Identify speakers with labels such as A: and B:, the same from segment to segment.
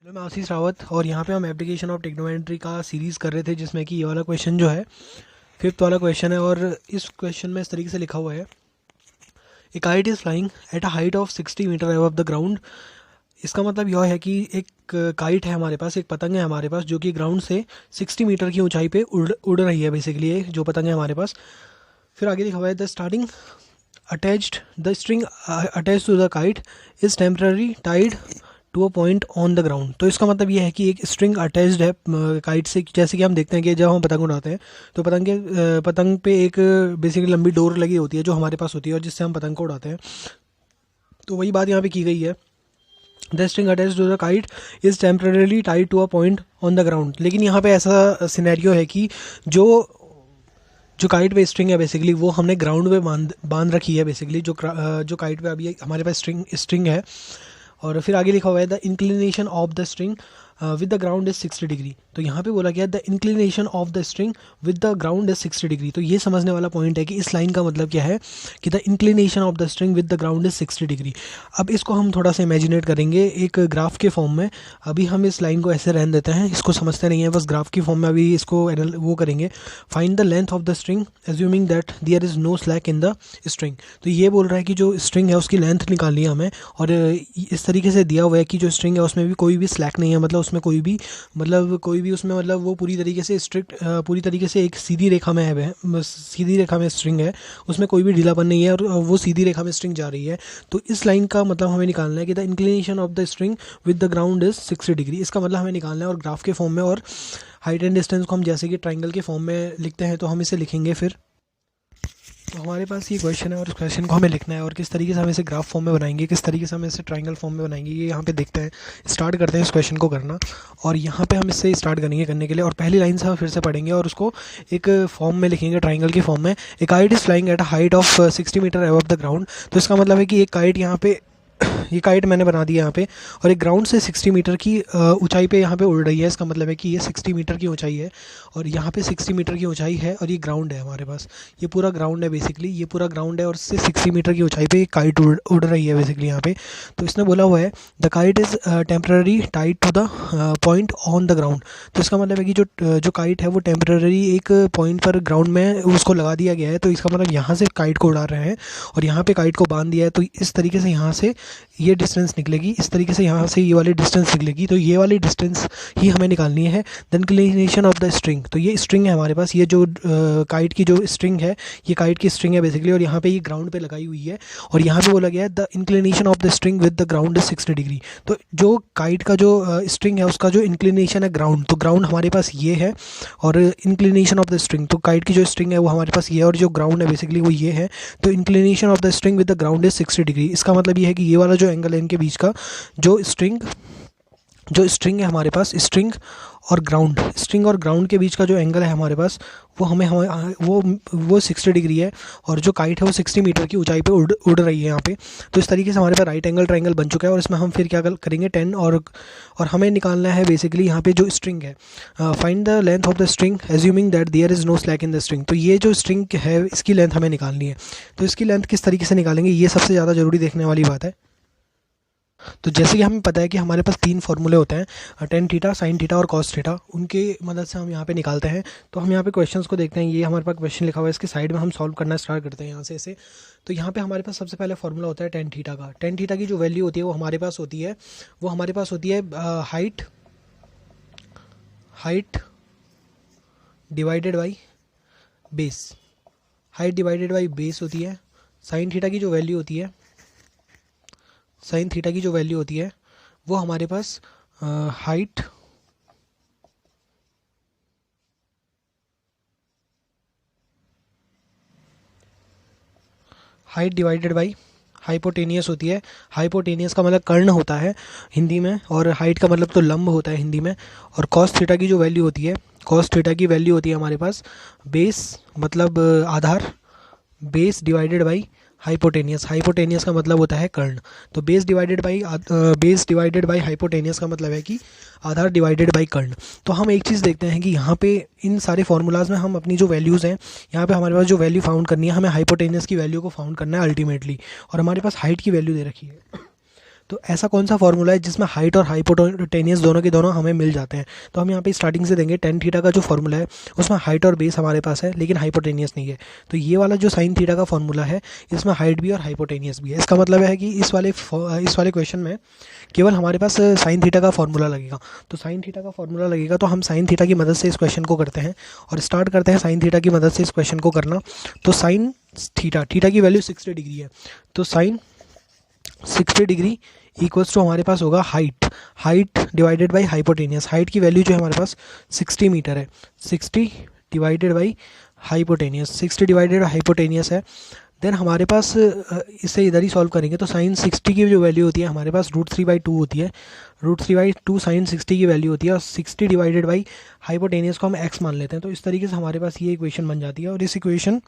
A: Hello, मैं आशीष रावत और यहाँ पे हम एप्लीकेशन ऑफ टेक्नोमेट्री का सीरीज़ कर रहे थे, जिसमें कि ये वाला क्वेश्चन जो है फिफ्थ वाला क्वेश्चन है। और इस क्वेश्चन में इस तरीके से लिखा हुआ है, a kite is flying at a height of 60 metre above the ground. इसका मतलब यह है कि एक काइट है हमारे पास, एक पतंग है हमारे पास जो कि ग्राउंड से 60 मीटर की ऊंचाई पे उड़ रही है। बेसिकली ये जो पतंग है हमारे पास। फिर आगे लिखा हुआ है, the starting attached the string attach to the kite is temporary tied to a point on the ground. तो इसका मतलब ये है कि एक स्ट्रिंग अटैच्ड है काइट से। जैसे कि हम देखते हैं कि जब हम पतंग उड़ाते हैं तो पतंग पे एक बेसिकली लंबी डोर लगी होती है जो हमारे पास होती है और जिससे हम पतंग को उड़ाते हैं। तो वही बात यहाँ पे की गई है, the string attach to the kite is temporarily tied to a point on the ground. लेकिन यहाँ पे ऐसा सिनेरियो है कि जो जो काइट पे स्ट्रिंग है बेसिकली वो हमने ग्राउंड पे बांध रखी है। बेसिकली जो काइट पे अभी हमारे पास स्ट्रिंग है। और फिर आगे लिखा हुआ है, the inclination of the string with the ground is 60 degree. तो यहाँ पे बोला गया the inclination of the string with the ground is 60 degree. तो ये समझने वाला पॉइंट है कि इस लाइन का मतलब क्या है कि the inclination of the string with the ground is 60 degree. अब इसको हम थोड़ा सा इमेजिनेट करेंगे एक ग्राफ के फॉर्म में। अभी हम इस लाइन को ऐसे रहने देते हैं, इसको समझते नहीं है, बस ग्राफ की फॉर्म में अभी इसको वो करेंगे। Find the length of the string assuming that there is no slack in the string. तो ये बोल रहा है कि जो स्ट्रिंग है उसकी लेंथ निकालनी है हमें। और इस तरीके से दिया हुआ है कि जो स्ट्रिंग है उसमें भी कोई भी स्लैक नहीं है, मतलब उसमें कोई भी उसमें मतलब वो पूरी तरीके से पूरी तरीके से एक सीधी रेखा में है, सीधी रेखा में स्ट्रिंग है, उसमें कोई भी ढीलापन नहीं है और वो सीधी रेखा में स्ट्रिंग जा रही है। तो इस लाइन का मतलब हमें निकालना है कि the inclination of the string with the ground is 60 degree. इसका मतलब हमें निकालना है और ग्राफ के फॉर्म में। और हाइट एंड डिस्टेंस को हम जैसे कि ट्राइंगल के फॉर्म में लिखते हैं तो हम इसे लिखेंगे। फिर तो हमारे पास ये क्वेश्चन है और इस क्वेश्चन को हमें लिखना है और किस तरीके से हम इसे ग्राफ फॉर्म में बनाएंगे, किस तरीके से हम इसे ट्रायंगल फॉर्म में बनाएंगे, ये यहाँ पे देखते हैं। स्टार्ट करते हैं इस क्वेश्चन को करना। और यहाँ पे हम इससे स्टार्ट करेंगे करने के लिए, और पहली लाइन से हम फिर से पढ़ेंगे और उसको एक फॉर्म में लिखेंगे, ट्राइंगल के फॉर्म में। A kite is flying at a height of 60 metre above the ground. तो इसका मतलब है कि एक काइट यहाँ पे ये काइट मैंने बना दिया यहाँ पे, और एक ग्राउंड से 60 मीटर की ऊंचाई पे यहाँ पे उड़ रही है। इसका मतलब है कि ये 60 मीटर की ऊंचाई है और यहाँ पे 60 मीटर की ऊंचाई है और ये ग्राउंड है हमारे पास। ये पूरा ग्राउंड है बेसिकली, ये पूरा ग्राउंड है और इससे 60 मीटर की ऊंचाई पे एक काइट उड़ रही है बेसिकली यहाँ पे। तो इसने बोला हुआ है the kite is temporary tied to the point on the ground. तो इसका मतलब है कि जो काइट है वो टेम्पररी एक पॉइंट पर ग्राउंड में उसको लगा दिया गया है। तो इसका मतलब यहाँ से काइट को उड़ा रहे हैं और यहाँ पे काइट को बांध दिया है। तो इस तरीके से यहाँ से ये डिस्टेंस निकलेगी, इस तरीके से यहाँ से ये वाली डिस्टेंस निकलेगी। तो ये वाली डिस्टेंस ही हमें निकालनी है। The inclination of the string, तो ये स्ट्रिंग है हमारे पास, ये जो काइट की जो स्ट्रिंग है, ये काइट की स्ट्रिंग है बेसिकली, और यहाँ पे ये ग्राउंड पे लगाई हुई है। और यहाँ पे बोला गया है the inclination of the string with the ground is 60 degree. तो जो काइट का जो स्ट्रिंग है उसका जो इंक्लिनेशन है ग्राउंड, तो ग्राउंड हमारे पास ये है। और इंक्लिनेशन ऑफ द स्ट्रिंग, तो काइट की जो स्ट्रिंग है वो हमारे पास ये है और जो ग्राउंड है बेसिकली वो ये है। तो inclination of the string with the ground is 60 degree. इसका मतलब ये है कि ये वाला जो एंगल है इनके बीच का, जो स्ट्रिंग है हमारे पास, स्ट्रिंग और ग्राउंड के बीच का जो एंगल है हमारे पास वो 60 डिग्री है। और जो काइट है वो 60 मीटर की ऊंचाई पे उड़ रही है यहाँ पे। तो इस तरीके से हमारे पास राइट एंगल ट्रायंगल बन चुका है। और इसमें हम फिर क्या करेंगे 10 और हमें निकालना है बेसिकली यहाँ पे जो स्ट्रिंग है। Find the length of the string assuming that there is no slack in the string. तो ये जो स्ट्रिंग है इसकी लेंथ हमें निकालनी है। तो इसकी लेंथ किस तरीके से निकालेंगे, ये सबसे ज़्यादा ज़रूरी देखने वाली बात है। तो जैसे कि हमें पता है कि हमारे पास 3 फॉर्मूले होते हैं, टेन थीटा, साइन थीटा और कॉस थीटा। उनके मदद से हम यहाँ पे निकालते हैं। तो हम यहाँ पे क्वेश्चंस को देखते हैं। ये हमारे पास क्वेश्चन लिखा हुआ है, इसके साइड में हम सॉल्व करना स्टार्ट करते हैं यहाँ से ऐसे। तो यहाँ पे हमारे पास सबसे पहले फॉर्मूला होता है टेन थीटा का। टेन थीटा की जो वैल्यू होती है वो हमारे पास होती है height divided by base. Height divided by base होती है। साइन थीटा की जो वैल्यू होती है वो हमारे पास हाइट डिवाइडेड बाई हाइपोटेनियस होती है। हाइपोटेनियस का मतलब कर्ण होता है हिंदी में, और हाइट का मतलब तो लंब होता है हिंदी में। और कॉस थीटा की जो वैल्यू होती है हमारे पास बेस मतलब आधार, बेस डिवाइडेड बाई हाइपोटेनियस का मतलब होता है कर्ण। तो बेस डिवाइडेड बाई हाइपोटेनियस का मतलब है कि आधार डिवाइडेड बाई कर्ण। तो हम एक चीज़ देखते हैं कि यहाँ पे इन सारे फार्मूलाज में हम अपनी जो वैल्यूज़ हैं, यहाँ पे हमारे पास जो वैल्यू फाउंड करनी है, हमें हाइपोटेनियस की वैल्यू को फाउंड करना है अल्टीमेटली। और हमारे पास हाइट की वैल्यू दे रखी है। तो ऐसा कौन सा फॉर्मूला है जिसमें हाइट और हाइपोटेनियस दोनों के दोनों हमें मिल जाते हैं। तो हम यहाँ पे स्टार्टिंग से देंगे टेन थीटा का जो फॉर्मूला है उसमें हाइट और बेस हमारे पास है लेकिन हाइपोटेनियस नहीं है। तो ये वाला जो साइन थीटा का फॉर्मूला है इसमें हाइट भी और हाइपोटेनियस भी है। इसका मतलब है कि इस वाले क्वेश्चन में केवल हमारे पास साइन थीटा का फॉर्मूला लगेगा। तो साइन थीटा का फॉर्मूला लगेगा तो हम साइन थीटा की मदद से इस क्वेश्चन को करते हैं और स्टार्ट करते हैं साइन थीटा की मदद से इस क्वेश्चन को करना। तो साइन थीटा की वैल्यू 60 डिग्री है, तो साइन 60 डिग्री इक्वल्स टू हमारे पास होगा height divided by hypotenuse. Height की वैल्यू जो है हमारे पास 60 मीटर है, 60 divided by hypotenuse, 60 divided hypotenuse है। देन हमारे पास इसे इधर ही सॉल्व करेंगे तो साइन 60 की जो वैल्यू होती है हमारे पास √3/2 होती है, √3/2 साइन 60 की वैल्यू होती है और 60 डिवाइडेड बाई हाइपोटेनियस को हम x मान लेते हैं। तो इस तरीके से हमारे पास ये इक्वेशन बन जाती है और इस इक्वेशन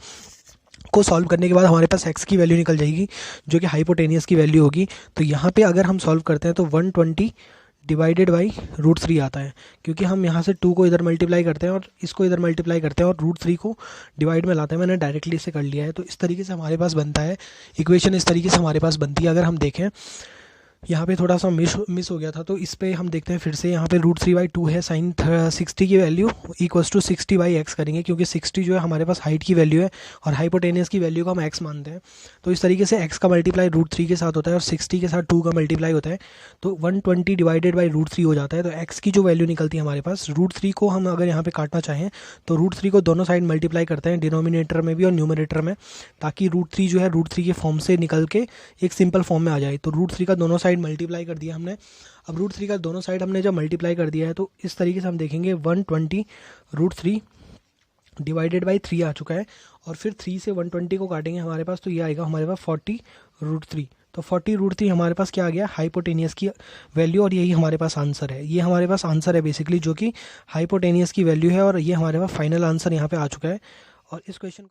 A: को सॉल्व करने के बाद हमारे पास x की वैल्यू निकल जाएगी जो कि हाइपोटेनियस की वैल्यू होगी। तो यहाँ पे अगर हम सॉल्व करते हैं तो 120 डिवाइडेड बाई √3 आता है, क्योंकि हम यहाँ से 2 को इधर मल्टीप्लाई करते हैं और इसको इधर मल्टीप्लाई करते हैं और √3 को डिवाइड में लाते हैं। मैंने डायरेक्टली इसे कर लिया है। तो इस तरीके से हमारे पास बनता है इक्वेशन, इस तरीके से हमारे पास बनती है। अगर हम देखें यहाँ पे थोड़ा सा मिस हो गया था तो इस पे हम देखते हैं फिर से। यहाँ पे √3/2 है, साइन 60 की वैल्यू इक्वल्स टू 60/x करेंगे क्योंकि 60 जो है हमारे पास हाइट की वैल्यू है और हाइपोटेनियस की वैल्यू को हम x मानते हैं। तो इस तरीके से x का मल्टीप्लाई √3 के साथ होता है और 60 के साथ 2 का मल्टीप्लाई होता है तो 120 डिवाइडेड बाई √3 हो जाता है। तो x की जो वैल्यू निकलती है हमारे पास, √3 को हम अगर यहाँ पे काटना चाहें तो √3 को दोनों साइड मल्टीप्लाई करते हैं, डिनोमिनेटर में भी और न्यूमरेटर में, ताकि √3 जो है √3 के फॉर्म से निकल के एक सिंपल फॉर्म में आ जाए। तो √3 का दोनों साइड मल्टीप्लाई कर दिया हमने। अब √3 का दोनों साइड हमने जब मल्टीप्लाई कर दिया है तो इस तरीके से हम देखेंगे 120 √3 डिवाइडेड बाई 3 आ चुका है और फिर 3 से 120 को काटेंगे हमारे पास तो ये आएगा हमारे पास 40 √3। तो 40 √3 हमारे पास क्या आ गया, हाइपोटेनियस की वैल्यू, और यही हमारे पास आंसर है। ये हमारे पास आंसर है बेसिकली जो कि हाइपोटेनियस की वैल्यू है और ये हमारे पास फाइनल आंसर यहाँ पे आ चुका है। और इस क्वेश्चन